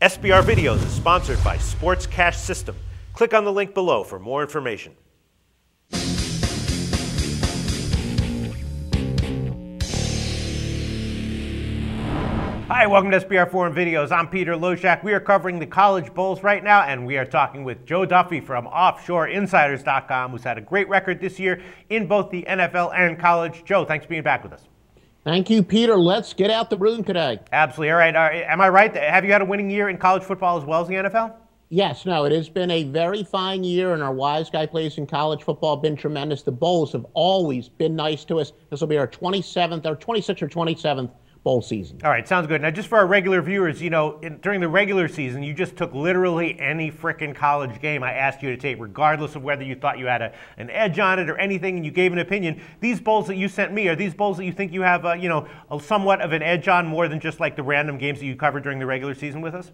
SBR Videos is sponsored by Sports Cash System. Click on the link below for more information. Hi, welcome to SBR Forum Videos. I'm Peter Loshak. We are covering the college bowls right now, and we are talking with Joe Duffy from OffshoreInsiders.com, who's had a great record this year in both the NFL and college. Joe, thanks for being back with us. Thank you, Peter. Let's get out the room today. Absolutely. All right. Am I right? Have you had a winning year in college football as well as the NFL? Yes. No, it has been a very fine year, and our wise guy plays in college football have been tremendous. The bowls have always been nice to us. This will be our 26th or 27th bowl season. All right, sounds good. Now, just for our regular viewers, you know, during the regular season, you just took literally any frickin' college game I asked you to take, regardless of whether you thought you had an edge on it or anything, and you gave an opinion. These bowls that you sent me, are these bowls that you think you have, somewhat of an edge on, more than just like the random games that you covered during the regular season with us?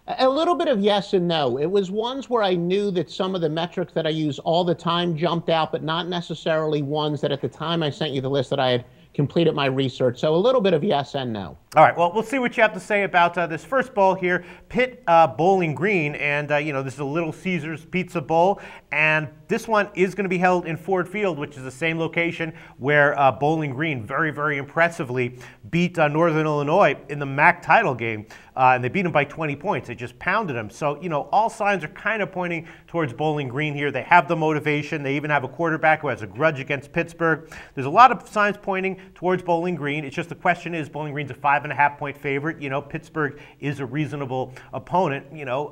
A little bit of yes and no. It was ones where I knew that some of the metrics that I use all the time jumped out, but not necessarily ones that at the time I sent you the list that I had completed my research. So a little bit of yes and no. All right, well, we'll see what you have to say about this first bowl here, Pitt Bowling Green, and this is a Little Caesars Pizza Bowl, and this one is going to be held in Ford Field, which is the same location where Bowling Green very, very impressively beat Northern Illinois in the MAC title game, and they beat them by 20 points. They just pounded them. So, all signs are kind of pointing towards Bowling Green here. They have the motivation. They even have a quarterback who has a grudge against Pittsburgh. There's a lot of signs pointing towards Bowling Green. It's just the question is, Bowling Green's a 5.5-point favorite. Pittsburgh is a reasonable opponent.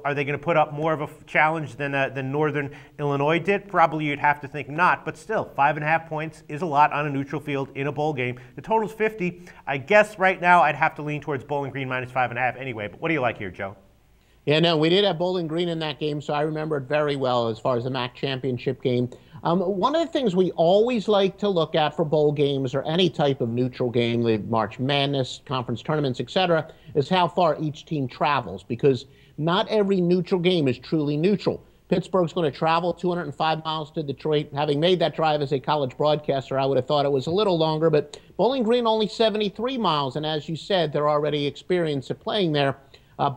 Are they going to put up more of a challenge than Northern Illinois did? Probably you'd have to think not, but still, 5.5 points is a lot on a neutral field in a bowl game. The total's 50. I guess right now I'd have to lean towards Bowling Green minus 5.5 anyway, but what do you like here, Joe? Yeah, no, we did have Bowling Green in that game, so I remember it very well as far as the MAC championship game. One of the things we always like to look at for bowl games or any type of neutral game, the March Madness, conference tournaments, etc., is how far each team travels, because not every neutral game is truly neutral. Pittsburgh's going to travel 205 miles to Detroit. Having made that drive as a college broadcaster, I would have thought it was a little longer, but Bowling Green only 73 miles, and as you said, they're already experienced at playing there.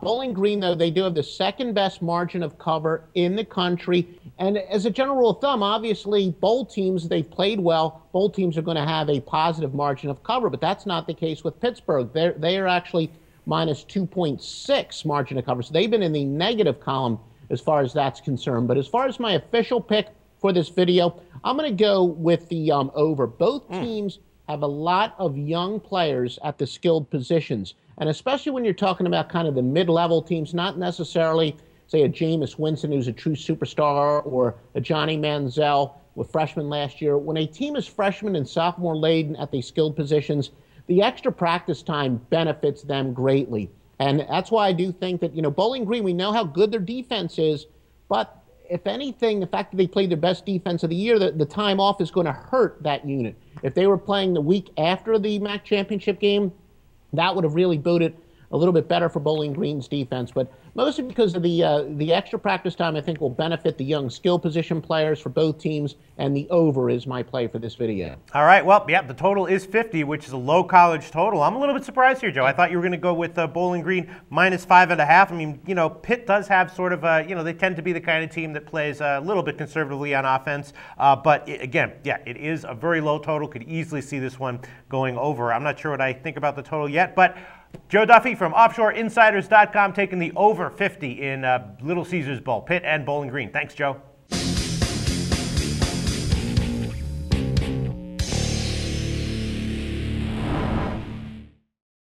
Bowling Green, though, they do have the second best margin of cover in the country, and as a general rule of thumb, obviously, bowl teams, they've played well. Bowl teams are going to have a positive margin of cover, but that's not the case with Pittsburgh. They are actually minus 2.6 margin of cover, so they've been in the negative column as far as that's concerned. But as far as my official pick for this video, I'm going to go with the over. Both teams have a lot of young players at the skilled positions, and especially when you're talking about kind of the mid-level teams, not necessarily, say, a Jameis Winston who's a true superstar or a Johnny Manziel with freshman last year. When a team is freshman and sophomore laden at the skilled positions, the extra practice time benefits them greatly. And that's why I do think that, Bowling Green, we know how good their defense is, but if anything, the fact that they played their best defense of the year, the time off is going to hurt that unit. If they were playing the week after the MAC championship game, that would have really boded a little bit better for Bowling Green's defense. But mostly because of the extra practice time, I think will benefit the young skill position players for both teams, and the over is my play for this video. All right, well, yeah, the total is 50, which is a low college total. I'm a little bit surprised here, Joe. I thought you were going to go with Bowling Green minus 5.5. I mean, Pitt does have sort of they tend to be the kind of team that plays a little bit conservatively on offense. But again, yeah, it is a very low total. Could easily see this one going over. I'm not sure what I think about the total yet, but Joe Duffy from OffshoreInsiders.com taking the over 50 in Little Caesars Bowl, Pitt and Bowling Green. Thanks, Joe.